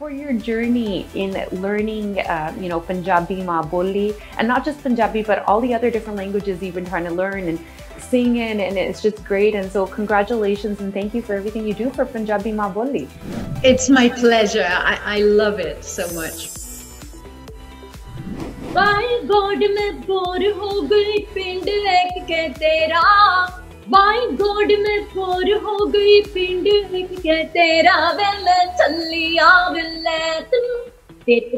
for your journey in learning, Punjabi maa boli, and not just Punjabi, but all the other different languages you've been trying to learn and sing in, and it's just great. And so congratulations and thank you for everything you do for Punjabi maa boli. It's my pleasure. I love it so much. My God, मैं bore हो गई पिंड एक के तेरा. My God, मैं bore हो गई पिंड एक के तेरा. वेले चलिया वेले तनु तेरे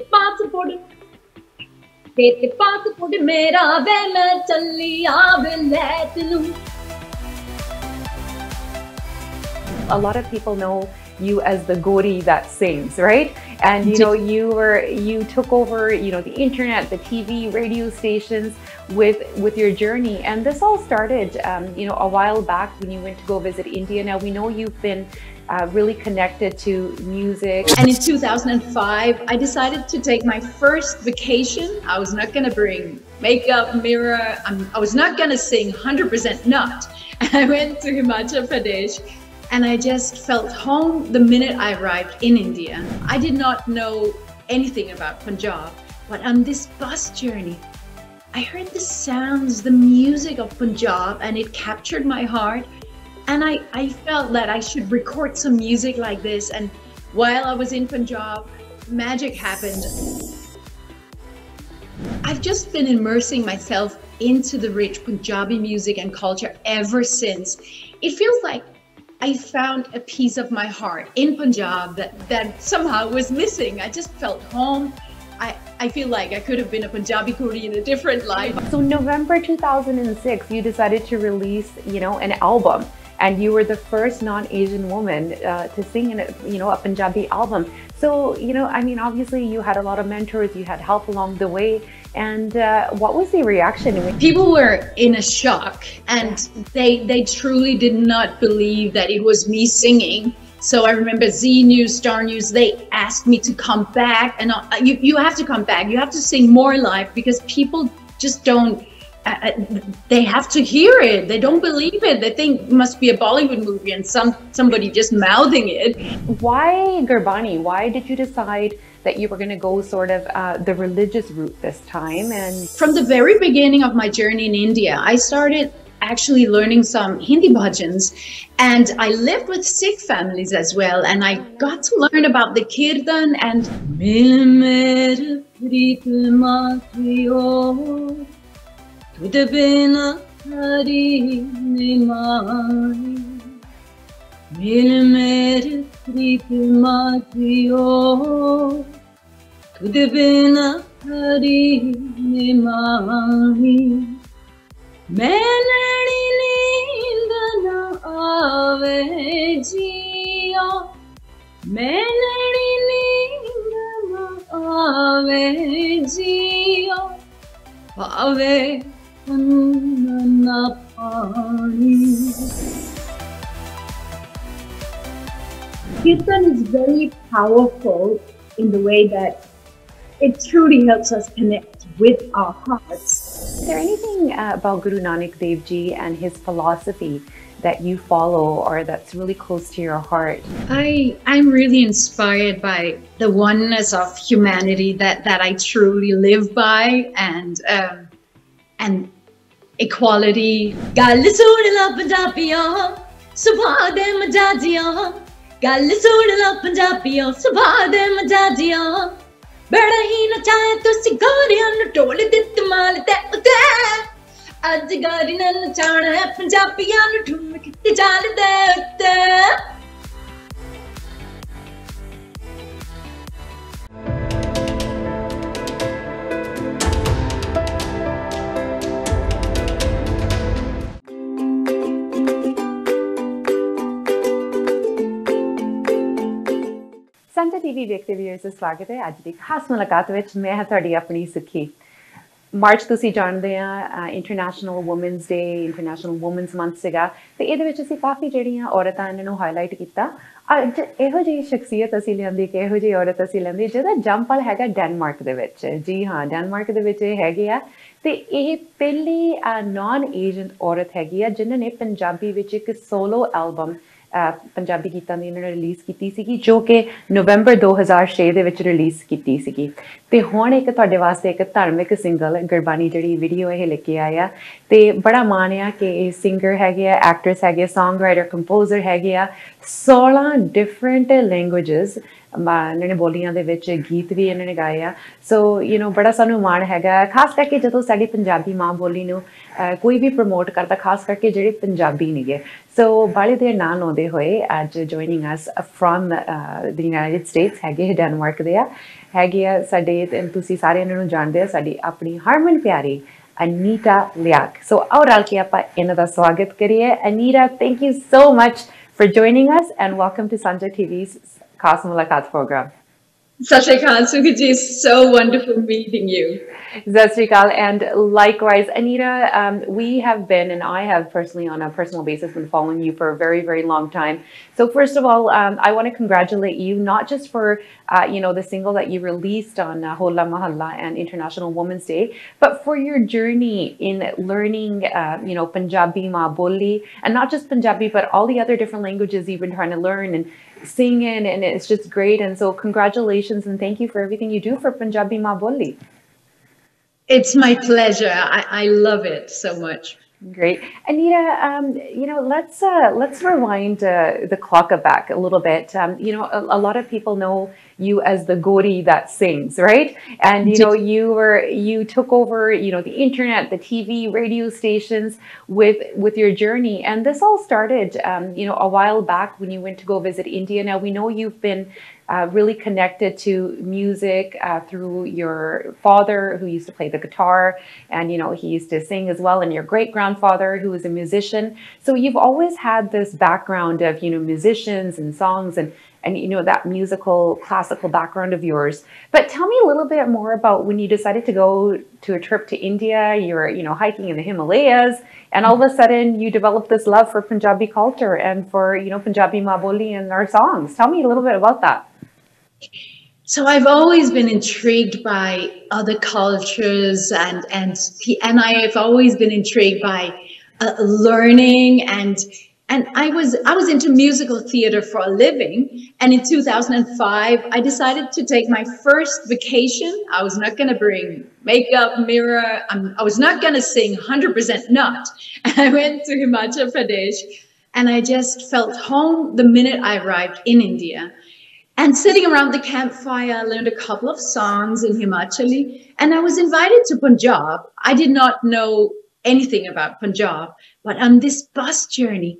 पासपोर्ट मेरा. वेले चलिया वेले तनु. A lot of people know you as the Gori that sings, right? And you took over the internet, the TV, radio stations with your journey, and this all started a while back when you went to go visit India. Now we know you've been really connected to music. And in 2005, I decided to take my first vacation. I was not going to bring makeup, mirror. I was not going to sing, 100% not. And I went to Himachal Pradesh. And I just felt home the minute I arrived in India. I did not know anything about Punjab, but on this bus journey, I heard the sounds, the music of Punjab, and it captured my heart. And I felt that I should record some music like this. And while I was in Punjab, magic happened. I've just been immersing myself into the rich Punjabi music and culture ever since. It feels like I found a piece of my heart in Punjab that somehow was missing. I just felt home. I feel like I could have been a Punjabi Kuri in a different life. So November 2006, you decided to release, an album, and you were the first non-Asian woman to sing in a Punjabi album. So, obviously you had a lot of mentors, you had help along the way. And what was the reaction? People were in a shock, and they truly did not believe that it was me singing. So I remember Z News, Star News, they asked me to come back, and you have to come back. You have to sing more live, because people just don't, they have to hear it. They don't believe it. They think it must be a Bollywood movie and somebody just mouthing it. Why Gurbani? Why did you decide that you were going to go sort of the religious route this time? And from the very beginning of my journey in India, I started actually learning some Hindi bhajans, and I lived with Sikh families as well, and I got to learn about the kirtan and Mil mere preet mathiyo Tud bina hari nimai. Mil mere preet mathiyo Tud bina hari nimai. Main nahi neend na aave jiya. Main nahi neend na aave jiya. Aave na pani. Kirtan is very powerful in the way that it truly helps us connect with our hearts. Is there anything about Guru Nanak Dev Ji and his philosophy that you follow or that's really close to your heart? I'm really inspired by the oneness of humanity that I truly live by, and equality. Gal soon la Punjabiyan, subha de majajiyan. Gal soon la Punjabiyan, subha de majajiyan. बड़ा ही नचाए तो सिगारियां न ढोल दित माल ते उते. अज गारी न नचाना है पंजाबियां न ठुमक ते चाल दे उते. Sanjha TV ਵੇਖਦੇ ਵੀਅਰਸ ਦਾ ਸਵਾਗਤ ਹੈ। ਅੱਜ ਦੀ ਖਾਸ ਮੁਲਾਕਾਤ ਵਿੱਚ ਮੈਂ ਹਾਂ ਤੁਹਾਡੀ ਆਪਣੀ ਸੁਖੀ। ਮਾਰਚ ਤੁਸੀਂ ਜਾਣਦੇ ਆ ਇੰਟਰਨੈਸ਼ਨਲ ਵੂਮਨਸ ਡੇ, ਇੰਟਰਨੈਸ਼ਨਲ ਵੂਮਨਸ ਮੰਥ ਸੀਗਾ, ਤੇ ਇਹਦੇ ਵਿੱਚ ਅਸੀਂ ਕਾਫੀ ਜਿਹੜੀਆਂ ਔਰਤਾਂ ਇਹਨਾਂ ਨੂੰ ਹਾਈਲਾਈਟ ਕੀਤਾ। ਅੱਜ ਇਹੋ ਜਿਹੀ ਸ਼ਖਸੀਅਤ ਅਸੀਂ ਲਿਆਂਦੀ ਕਿ ਇਹੋ ਜਿਹੀ ਔਰਤ ਅਸੀਂ ਲਿਆਂਦੀ ਜਿਹਦਾ ਜੰਮਪਲ ਹੈਗਾ ਡੈਨਮਾਰਕ ਦੇ ਵਿੱਚ। ਜੀ ਹਾਂ, ਡੈਨਮਾਰਕ ਦੇ ਵਿੱਚ ਇਹ ਹੈਗੇ ਆ, ਤੇ ਇਹ ਪਹਿਲੀ ਨਾਨ ਏਜੰਟ ਔਰਤ ਹੈਗੀ ਆ ਜਿਨ੍ਹਾਂ ਨੇ ਪੰਜਾਬੀ ਵਿੱਚ ਇੱਕ ਸੋਲੋ ਐਲਬਮ ਪੰਜਾਬੀ ਗੀਤਾਂ ਦੀ ਇਹਨਾਂ ਨੇ ਰਿਲੀਜ਼ ਕੀਤੀ ਸੀਗੀ ਜੋ ਕਿ ਨਵੰਬਰ 2006 ਦੇ ਵਿੱਚ ਰਿਲੀਜ਼ ਕੀਤੀ ਸੀਗੀ ਤੇ ਹੁਣ ਇੱਕ ਤੁਹਾਡੇ ਵਾਸਤੇ ਇੱਕ ਧਾਰਮਿਕ ਸਿੰਗਲ ਗੁਰਬਾਣੀ ਜਿਹੜੀ ਵੀਡੀਓ ਇਹ ਲੈ ਕੇ ਆਇਆ ਤੇ ਬੜਾ ਮਾਣ ਆ ਕਿ ਇਹ ਸਿੰਗਰ ਹੈਗੇ ਆ ਐਕਟਰਸ ਹੈਗੇ ਆ ਸੌਂਗ ਰਾਈਟਰ ਕੰਪੋਜ਼ਰ ਹੈਗੇ ਆ 16 ਡਿਫਰੈਂਟ ਲੈਂਗੁਏਜਸ ਇਹਨਾਂ ਨੇ ਬੋਲੀਆਂ ਦੇ ਵਿੱਚ ਗੀਤ ਵੀ ਇਹਨਾਂ ਨੇ ਗਾਏ ਆ ਸੋ ਬੜਾ ਸਾਨੂੰ ਮਾਣ ਹੈਗਾ ਖਾਸ ਕਰਕੇ ਜਦੋਂ ਸਾਡੀ ਪੰਜਾਬੀ ਮਾਂ ਬੋਲੀ ਨੂੰ ਕੋਈ ਵੀ ਪ੍ਰਮੋਟ ਕਰਦਾ ਖਾਸ ਕਰਕੇ ਜਿਹੜੇ ਪੰਜਾਬੀ ਨੇਗੇ ਸੋ ਬਾਲੇ ਦੇ ਨਾਂ ਲਾਉਂਦੇ ਹੋਏ ਅੱਜ joining us from the United States ਹੈਗੇ ਡੈਨਮਾਰਕ ਦੇ ਆ ਹੈਗੇ ਆ ਸਾਡੇ ਤੁਸੀਂ ਸਾਰੇ ਇਹਨਾਂ ਨੂੰ ਜਾਣਦੇ ਆ ਸਾਡੀ ਆਪਣੀ ਹਰਮਨ ਪਿਆਰੀ Anita Lerche. So ਆਓ ਰਲ ਕੇ ਆਪਾਂ ਇਹਨਾਂ ਦਾ ਸਵਾਗਤ ਕਰੀਏ Anita, thank you so much for joining us and welcome to Sanjha TV's Khas Mulakaat program. Sat Shri Akal, Sukhiji, so wonderful meeting you. Sat Shri Akal, and likewise, Anita, we have been, and I have personally on a personal basis been following you for a very, very long time. So first of all, I want to congratulate you, not just for, the single that you released on Hola Mahalla and International Women's Day, but for your journey in learning, Punjabi Ma Boli, and not just Punjabi, but all the other different languages you've been trying to learn and singing, and it's just great. And so congratulations and thank you for everything you do for Punjabi Ma Boli. It's my pleasure. I love it so much. Great. Anita, let's rewind the clock back a little bit. A lot of people know you as the Gori that sings, right? And you took over, the internet, the TV, radio stations with your journey. And this all started, a while back when you went to go visit India. Now we know you've been really connected to music through your father who used to play the guitar and he used to sing as well, and your great grandfather who was a musician. So you've always had this background of musicians and songs and that musical classical background of yours. But tell me a little bit more about when you decided to go to a trip to India. You were hiking in the Himalayas, and all of a sudden you developed this love for Punjabi culture and for Punjabi Ma Boli and our songs. Tell me a little bit about that. So I've always been intrigued by other cultures and I have always been intrigued by learning and I was into musical theater for a living, and in 2005 I decided to take my first vacation. I was not going to bring makeup, mirror. I was not going to sing 100% not. I went to Himachal Pradesh and I just felt home the minute I arrived in India. And sitting around the campfire, I learned a couple of songs in Himachali, and I was invited to Punjab. I did not know anything about Punjab, but on this bus journey,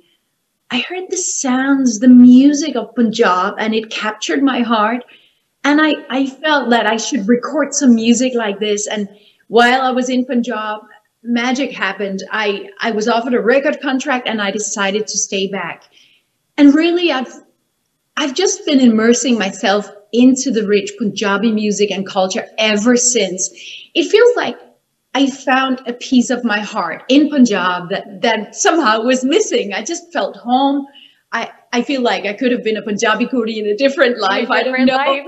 I heard the sounds, the music of Punjab, and it captured my heart. And I felt that I should record some music like this. And while I was in Punjab, magic happened. I was offered a record contract and I decided to stay back. And really, I've just been immersing myself into the rich Punjabi music and culture ever since. It feels like I found a piece of my heart in Punjab that somehow was missing. I just felt home. I feel like I could have been a Punjabi Kuri in a different life. I don't know.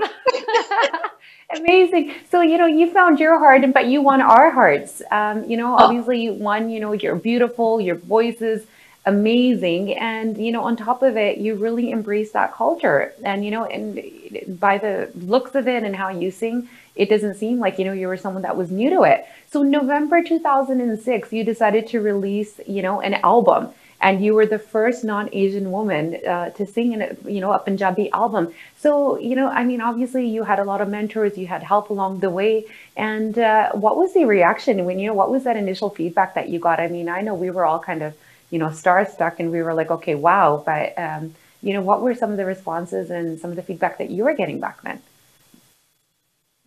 Amazing. So, you found your heart, but you won our hearts. Obviously you won, you're beautiful, your voice is amazing. And, on top of it, you really embrace that culture. And, and by the looks of it and how you sing, it doesn't seem like, you were someone that was new to it. So November 2006, you decided to release, an album. And you were the first non-Asian woman to sing in a Punjabi album. So, obviously you had a lot of mentors, you had help along the way. And what was the reaction when, what was that initial feedback that you got? I mean, I know we were all kind of, starstruck, and we were like, okay, wow. But, what were some of the responses and some of the feedback that you were getting back then?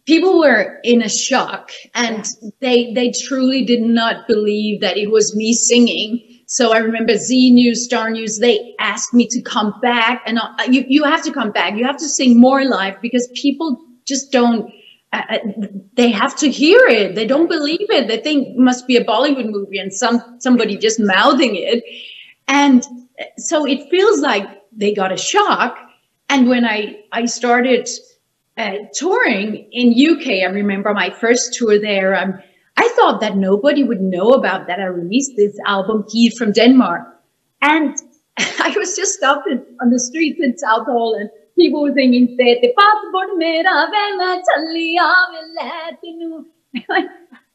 People were in a shock, and they truly did not believe that it was me singing. So I remember Z News, Star News, they asked me to come back, and you have to come back. You have to sing more live, because people just don't, they have to hear it. They don't believe it. They think it must be a Bollywood movie and somebody just mouthing it. And so it feels like they got a shock. And when I started touring in UK, I remember my first tour there, I thought that nobody would know about that I released this album, Kid from Denmark. And I was just stopped on the streets in South Hall, and people were singing, "Tete passport mera vela challiya vela tinu."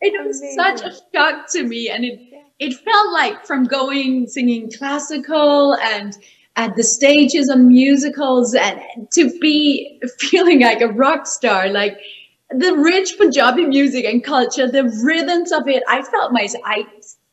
It was such a shock to me, and it felt like from singing classical and at the stages of musicals, and to be feeling like a rock star, like the rich Punjabi music and culture, the rhythms of it. I felt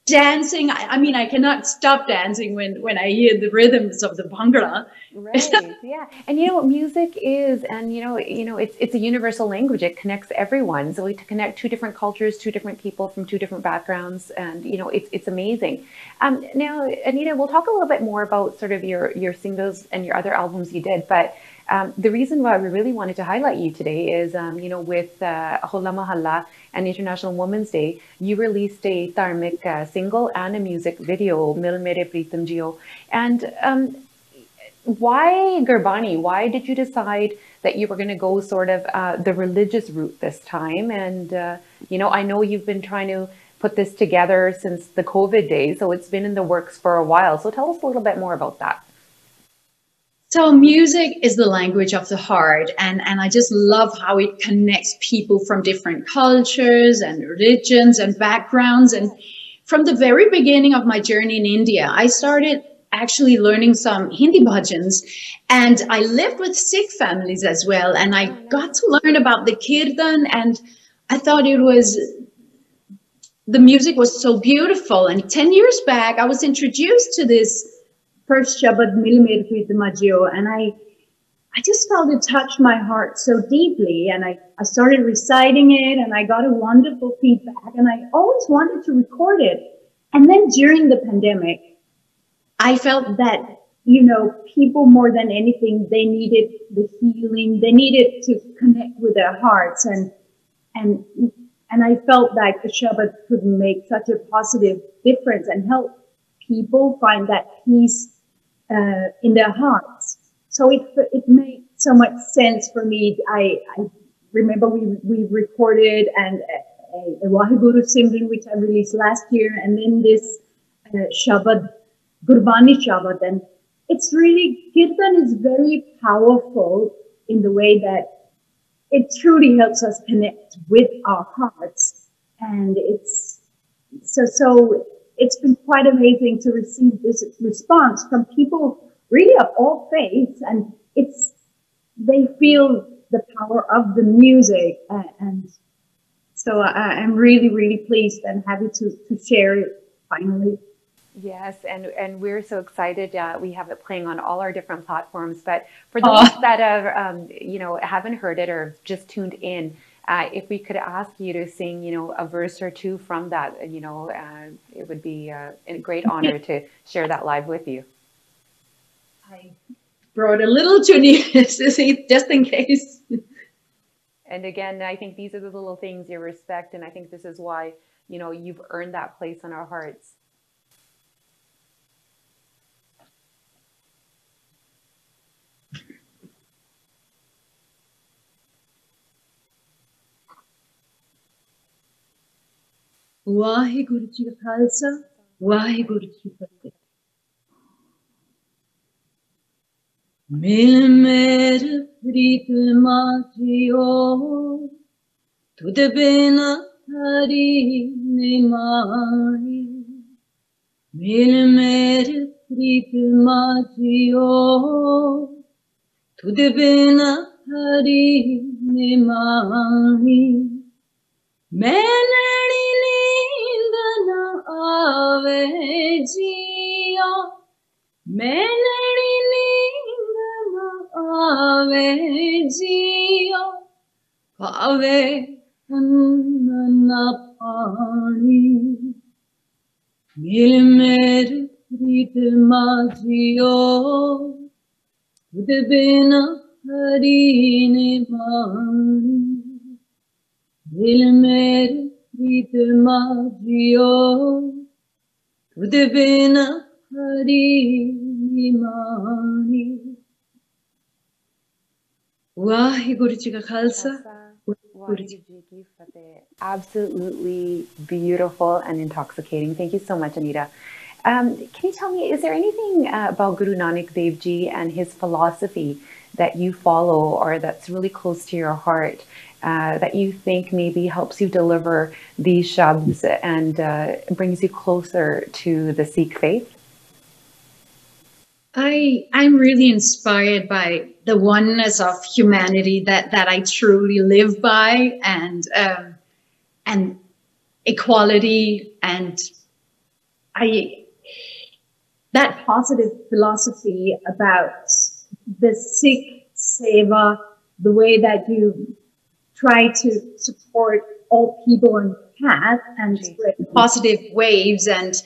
dancing. I mean, I cannot stop dancing when I hear the rhythms of the Bhangra. Right. Yeah. And you know what music is, and it's a universal language. It connects everyone. So to connect two different cultures, two different people from two different backgrounds, and it's amazing. Now, Anita, we'll talk a little bit more about sort of your singles and your other albums you did, but the reason why we really wanted to highlight you today is, with Hola Mahalla and International Women's Day, you released a dharmic single and a music video, Mil Mere Pritam Jio. And why Gurbani? Why did you decide that you were going to go sort of the religious route this time? And, I know you've been trying to put this together since the COVID days, so it's been in the works for a while. So tell us a little bit more about that. So music is the language of the heart, and I just love how it connects people from different cultures and religions and backgrounds. And from the very beginning of my journey in India, I started actually learning some Hindi bhajans, and I lived with Sikh families as well, and I got to learn about the kirtan, and I thought the music was so beautiful. And 10 years back, I was introduced to this first Shabad, Mil Mere Pritam Jio, and I just felt it touched my heart so deeply, and I started reciting it, and I got a wonderful feedback, and I always wanted to record it. And then during the pandemic, I felt that, people more than anything, they needed the healing, they needed to connect with their hearts, and I felt like the Shabad could make such a positive difference and help people find that peace in their hearts. So it made so much sense for me. I remember we recorded and a Waheguru Simran, which I released last year, and then this Shabad, Gurbani Shabad. And it's really, Kirtan is very powerful in the way that it truly helps us connect with our hearts. And it's been quite amazing to receive this response from people really of all faiths, and they feel the power of the music, and so I'm really, really pleased and happy to share it finally. Yes, and we're so excited. We have it playing on all our different platforms, but for those that have haven't heard it or just tuned in, if we could ask you to sing, a verse or two from that, it would be a great honor to share that live with you. I brought a little tune just in case. And again, I think these are the little things you respect, and I think this is why, you've earned that place in our hearts. Waheguru Ji Ka Khalsa, Waheguru Ji Ki Fateh. Mil Mere Pritam Jio, Tudh Bina Hari Nimai. Mil Mere Pritam Jio, Tudh Bina Hari Nimai. Melani neend na aave jiya, melani neend na aave jiya, paave anna na pani. Mil Mere Pritam Jio, Tudh bina hari nimai. Mil Mere Pritam Jio, Tudh bina hari nimai. Waheguru Ji Ka Khalsa, Waheguru Ji Ki Fateh. Absolutely beautiful and intoxicating. Thank you so much, Anita. Can you tell me, is there anything about Guru Nanak Dev Ji and his philosophy that you follow or that's really close to your heart that you think maybe helps you deliver these shabds and brings you closer to the Sikh faith? I'm really inspired by the oneness of humanity that I truly live by, and equality, and that positive philosophy about the Sikh Seva, the way that you try to support all people on your path and spread positive waves and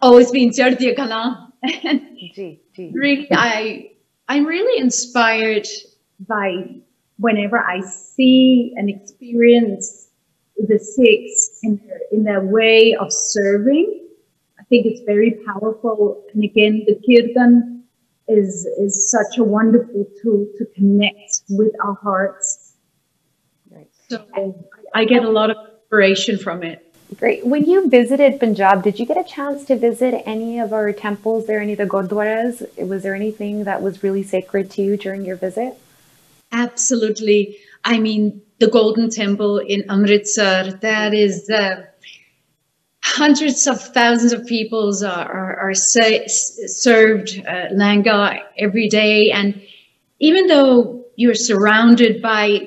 always being Chardiya Kala. Really, I'm really inspired by whenever I see and experience the Sikhs in their way of serving. I think it's very powerful. And again, the Kirtan is such a wonderful tool to connect with our hearts. Right. So I get a lot of inspiration from it. Great. When you visited Punjab, did you get a chance to visit any of our temples there, any of the gurdwaras? Was there anything that was really sacred to you during your visit? Absolutely. I mean, the Golden Temple in Amritsar, that is hundreds of thousands of people are served langa every day. And even though you're surrounded by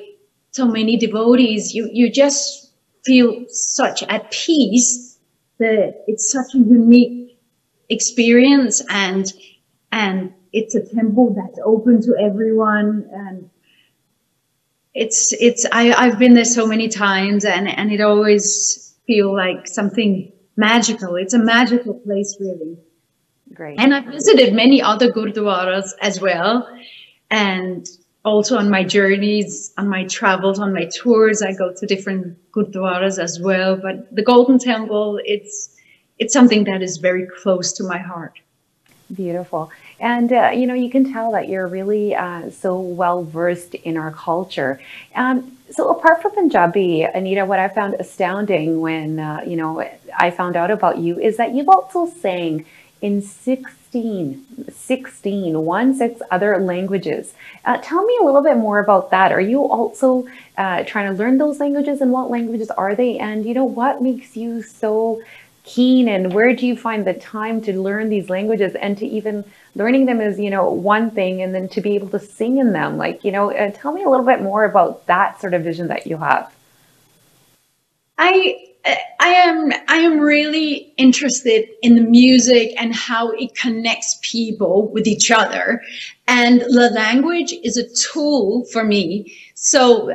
so many devotees, you just feel such at peace. That it's such a unique experience, and it's a temple that's open to everyone, and I've been there so many times, and it always feel like something magical. It's a magical place, really. Great. And I've visited many other gurdwaras as well, and also on my journeys, on my travels, on my tours, I go to different gurdwaras as well. But the Golden Temple, it's something that is very close to my heart. Beautiful. And, you know, you can tell that you're really so well versed in our culture. So apart from Punjabi, Anita, what I found astounding when, you know, I found out about you is that you've also sang in 16 other languages. Tell me a little bit more about that. Are you also trying to learn those languages, and what languages are they? And, you know, what makes you so keen, and where do you find the time to learn these languages, and to even learning them is, you know, one thing, and then to be able to sing in them, like, you know, tell me a little bit more about that sort of vision that you have. I am really interested in the music and how it connects people with each other, and the language is a tool for me. So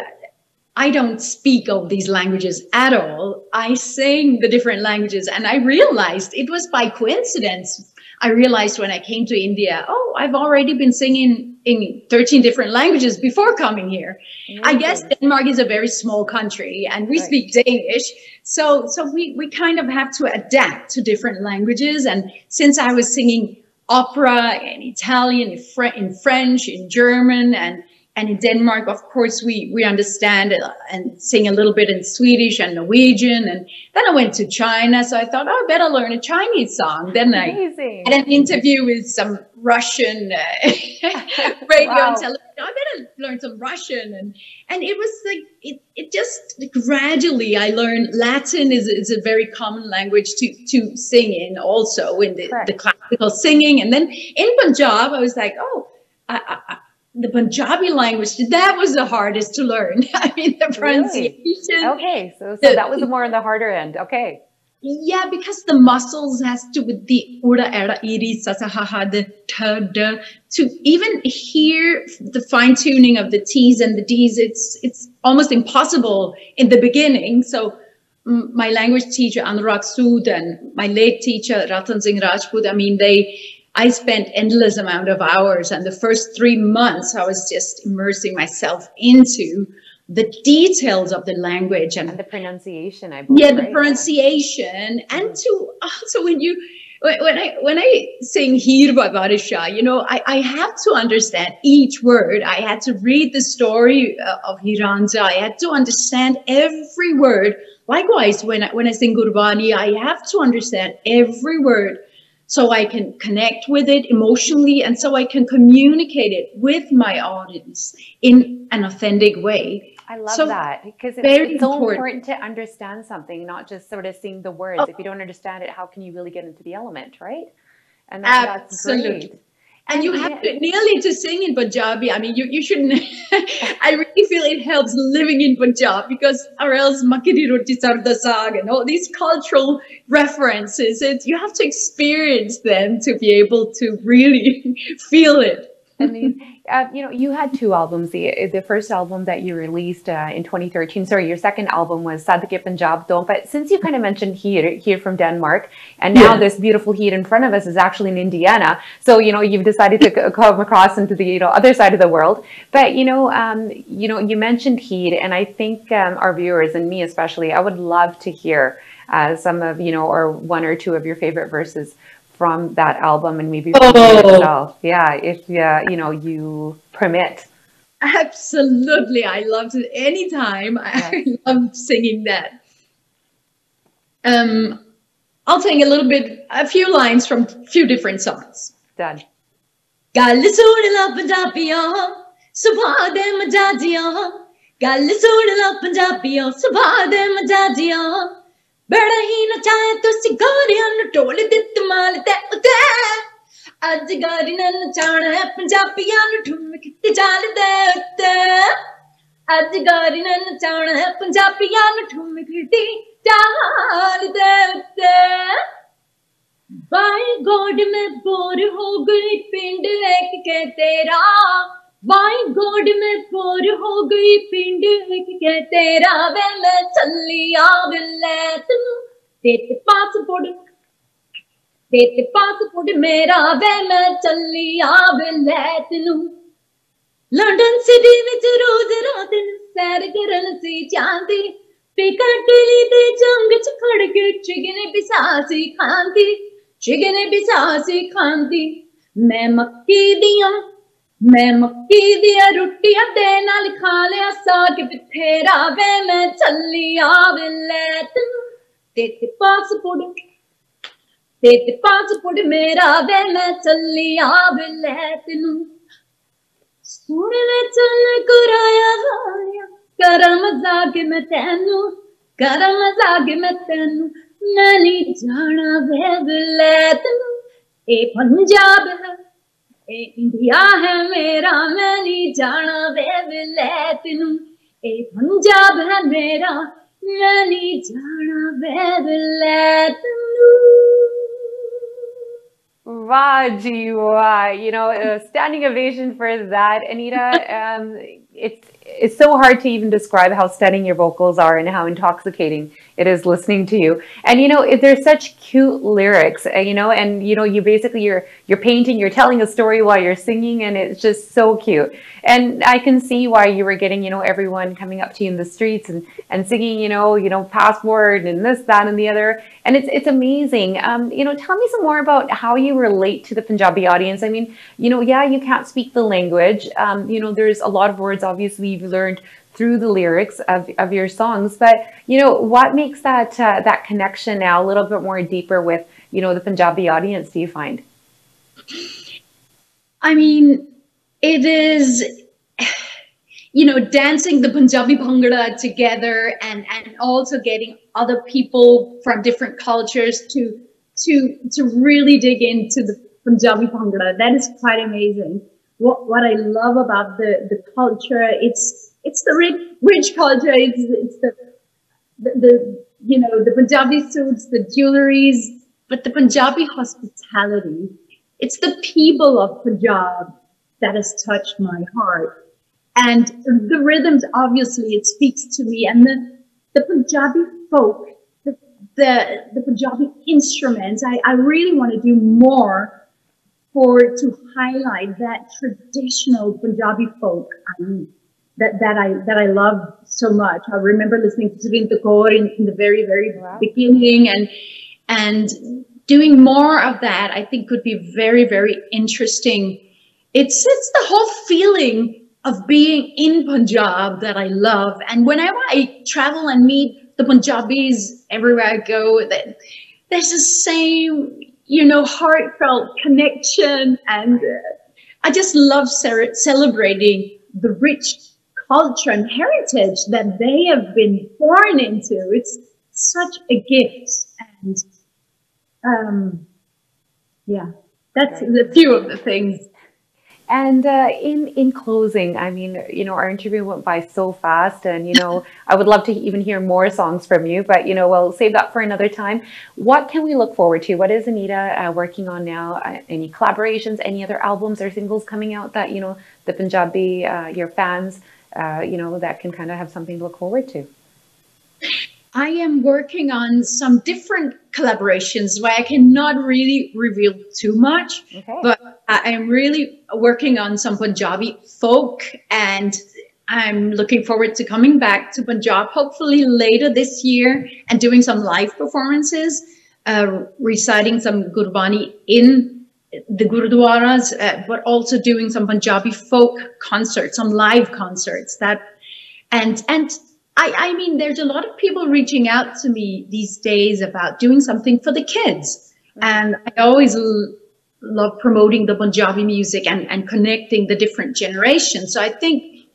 I don't speak all these languaes at all. I sing the different languages, and I realized it was by coincidence. I realized when I came to India, oh, I've already been singing in 13 different languages before coming here. Amazing. I guess Denmark is a very small country, and we speak Danish. So we kind of have to adapt to different languages. And since I was singing opera in Italian, in French, in German, and in Denmark, of course, we understand and sing a little bit in Swedish and Norwegian. And then I went to China, so I thought, oh, I better learn a Chinese song. Then Amazing. I had an interview with some Russian radio and television. I better learn some Russian. And it was like, it just gradually, I learned Latin is a very common language to sing in, also in the classical singing. And then in Punjab, I was like, oh, the Punjabi language, that was the hardest to learn. I mean, the pronunciation. Really? Okay, so that was more on the harder end. Okay. Yeah, because the muscles has to with the ura, era, iri, sasa, ha, ha, the ta, da, to even hear the fine tuning of the T's and the D's. It's almost impossible in the beginning. So my language teacher, Anurag Sood, and my late teacher, Ratan Singh Rajput, I mean, I spent endless amount of hours, and the first 3 months I was just immersing myself into the details of the language and the pronunciation, I believe. Yeah, the pronunciation, and to also when I sing Heer by Barisha, you know, I have to understand each word. I had to read the story of Hiranja. I had to understand every word. Likewise, when I sing Gurbani, I have to understand every word so I can connect with it emotionally and so I can communicate it with my audience in an authentic way. I love that, because it's so important to understand something, not just sort of sing the words. If you don't understand it, how can you really get into the element, right? And that's great. And you have to nearly to sing in Punjabi. I mean, you shouldn't. I really feel it helps living in Punjab, because or else makki di roti sarda saag and all these cultural references. You have to experience them to be able to really feel it. And these, you know, you had two albums. The first album that you released in 2013, sorry, your second album was Sadke Punjab Do. But since you kind of mentioned here from Denmark, and now this beautiful Heat in front of us is actually in Indiana. So, you know, you've decided to come across into the, you know, other side of the world. But, you know, you mentioned Heat, and I think our viewers and me especially, I would love to hear some of, you know, or one or two of your favorite verses from that album, and maybe from yourself. Yeah, if you know, you permit. Absolutely, I love it anytime. I love singing that. I'll sing a few lines from a few different songs. Done. Gal soon la Punjabiyan, subha de majadiyan. Gal soon la Punjabiyan, subha de majadiyan. बड़ा ही नचाया तो सिगारियां न ढोल दित माल ते उते अज गारी न नचाना है पंजाबियां न ठुमक ते चाल दे उते अज गारी न नचाना है पंजाबियां न ठुमक ते चाल दे उते बाय गॉड मैं बोर हो गई पिंड एक के तेरा बाय गॉड मैं बोर हो गई पिंड एक के तेरा वे मैं चली आविले तू तेरे पासपोर्ट मेरा वे मैं चली आविले तू लंदन सिटी विच रोज रात सैर करन सी चांदी पिकाडली दे जंग च खड़ के चिकने बिसासी खांदी मैं मक्की दिया रोटियां दे नाल खा लिया साग बथेरा वे मैं चली आविले तू तेरे पासपोर्ट मेरा वे मैं चली आविले तू सुन ले चल कराया वाया कर मजाक मैं तेनू मैं नहीं जाना वे विले तू ए पंजाब है ए इंडिया है मेरा मैं नहीं जाना वे विले तू ए पंजाब है मेरा मैं नहीं जाना वे विले तू Wow, you know, standing ovation for that, Anita. It's so hard to even describe how stunning your vocals are and how intoxicating it is listening to you. And you know, there's such cute lyrics, you know, and you know, you're painting, you're telling a story while you're singing, and it's just so cute. And I can see why you were getting, you know, everyone coming up to you in the streets and singing, you know, passport and this, that, and the other. And it's amazing. You know, tell me some more about how you relate to the Punjabi audience. I mean, you know, yeah, you can't speak the language. You know, there's a lot of words, obviously, you've learned through the lyrics of your songs. But, you know, what makes that that connection now a little bit more deeper with, you know, the Punjabi audience, do you find? I mean, it is, you know, dancing the Punjabi Bhangra together and also getting other people from different cultures to really dig into the Punjabi Bhangra. That is quite amazing. What I love about the culture, it's the rich culture. It's the you know, the Punjabi suits, the jewelries, but the Punjabi hospitality. It's the people of Punjab that has touched my heart. And the rhythms, obviously, it speaks to me. And the Punjabi folk, the Punjabi instruments, I really want to do more to highlight that traditional Punjabi folk that I love so much. I remember listening to Srinta Kaur in the very, very beginning and doing more of that, I think, could be very, very interesting. It's the whole feeling of being in Punjab that I love. And whenever I travel and meet the Punjabis everywhere I go, there's the same, heartfelt connection. And I just love celebrating the rich culture and heritage that they have been born into. It's such a gift. And that's a few of the things. And in closing, I mean, our interview went by so fast, and I would love to even hear more songs from you, but we'll save that for another time. What can we look forward to? What is Anita working on now? Any collaborations, any other albums or singles coming out that the Punjabi, your fans, that can kind of have something to look forward to? I am working on some different collaborations where I cannot really reveal too much, but I am really working on some Punjabi folk, and I'm looking forward to coming back to Punjab, hopefully later this year, and doing some live performances, reciting some Gurbani in the Gurudwaras, but also doing some Punjabi folk concerts, some live concerts. I mean, there's a lot of people reaching out to me these days about doing something for the kids. And I always love promoting the Punjabi music and connecting the different generations. So I think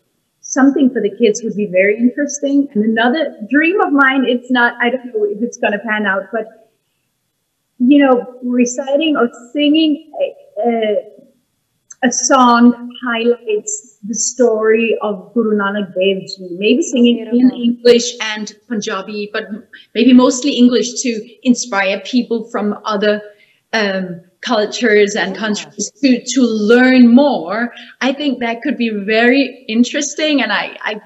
something for the kids would be very interesting. And another dream of mine, I don't know if it's going to pan out, but, reciting or singing a song that highlights the story of Guru Nanak Dev Ji, maybe singing in English and Punjabi, but maybe mostly English to inspire people from other cultures and countries to learn more. I think that could be very interesting, and I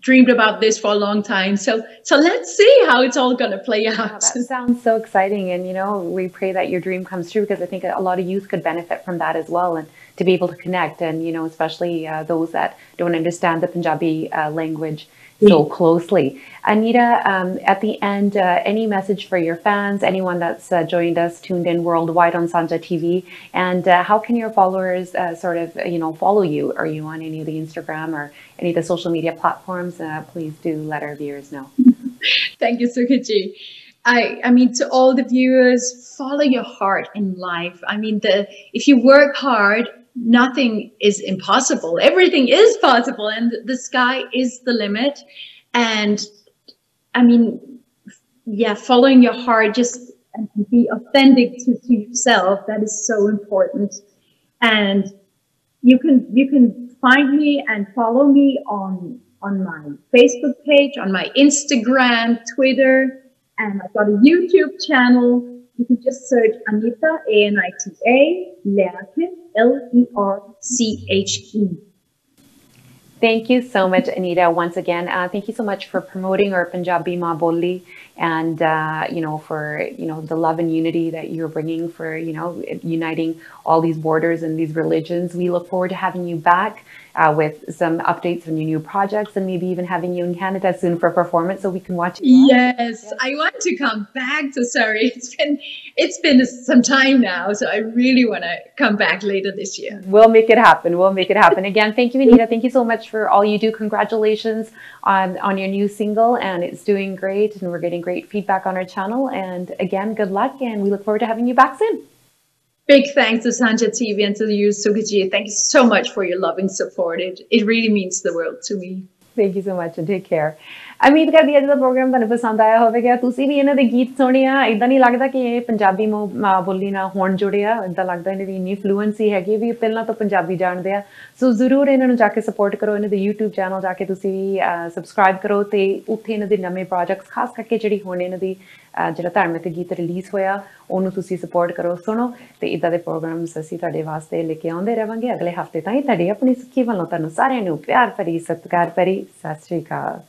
dreamed about this for a long time. So let's see how it's all going to play out. Wow, that sounds so exciting, and we pray that your dream comes true, because I think a lot of youth could benefit from that as well, and to be able to connect, and especially those that don't understand the Punjabi language so closely. Anita, at the end, any message for your fans, anyone that's joined us, tuned in worldwide on Sanjha TV, and how can your followers follow you? Are you on any of the Instagram or any of the social media platforms? Please do let our viewers know. Thank you, Sukhi. I mean, to all the viewers, follow your heart in life. I mean, if you work hard, nothing is impossible. Everything is possible, and the sky is the limit. And I mean, following your heart, and be authentic to yourself. That is so important. And you can find me and follow me on my Facebook page, on my Instagram, Twitter, and I've got a YouTube channel. You can just search Anita, Anita Lerche, Lerche. Thank you so much, Anita. Once again, thank you so much for promoting our Punjabi Ma Boli, and for the love and unity that you're bringing, for uniting all these borders and these religions. We look forward to having you back with some updates on your new projects, and maybe even having you in Canada soon for a performance so we can watch you. Yes, I want to come back to Surrey. It's been some time now, so I really want to come back later this year. We'll make it happen. We'll make it happen. Again, thank you, Anita. Thank you so much for all you do. Congratulations on your new single, and it's doing great, and we're getting great feedback on our channel. And again, good luck, and we look forward to having you back soon. Big thanks to Sanjha TV and to you, Sukhi. Thank you so much for your loving support. It really means the world to me. Thank you so much, and take care. उम्मीद करदी अज दा programme तुहानू पसंद आया होवेगा। तुसी भी इन्हां दे गीत सुनिया, इदां नहीं लगदा कि ये पंजाबी बोली ना होण जुड़िया, इदां लगदा इन्हां दी इन्नी फ्लुएंसी हैगी भी पहलां तो पंजाबी जाणदे आ। सो जरूर इन्हां नू जाके सपोर्ट करो, इन्हां दे YouTube चैनल जाके तुसी भी सबसक्राइब करो, ते उत्थे इन्हां दे नਵੇਂ प्रोजेक्ट्स खास करके जिहड़ी हुण इन्हां दी ਜਿਹੜਾ ਧਾਰਮਿਕ ਗੀਤ ਰਿਲੀਜ਼ ਹੋਇਆ ਉਹਨੂੰ ਤੁਸੀਂ ਸਪੋਰਟ ਕਰੋ, ਸੁਣੋ, ਤੇ ਇਦਾਂ ਦੇ ਪ੍ਰੋਗਰਾਮਸ ਅਸੀਂ ਤੁਹਾਡੇ ਵਾਸਤੇ ਲੈ ਕੇ ਆਉਂਦੇ ਰਵਾਂਗੇ ਅਗਲੇ ਹਫਤੇ ਤਾਈਂ। ਤੁਹਾਡੀ ਆਪਣੀ ਸੁੱਖੀ ਵੱਲੋਂ ਤੁਹਾਨੂੰ ਸਾਰਿਆਂ ਨੂੰ ਪਿਆਰ ਭਰੀ ਸਤਿਕਾਰ ਭਰੀ ਸਤਿ ਸ਼੍ਰੀ ਅਕਾਲ।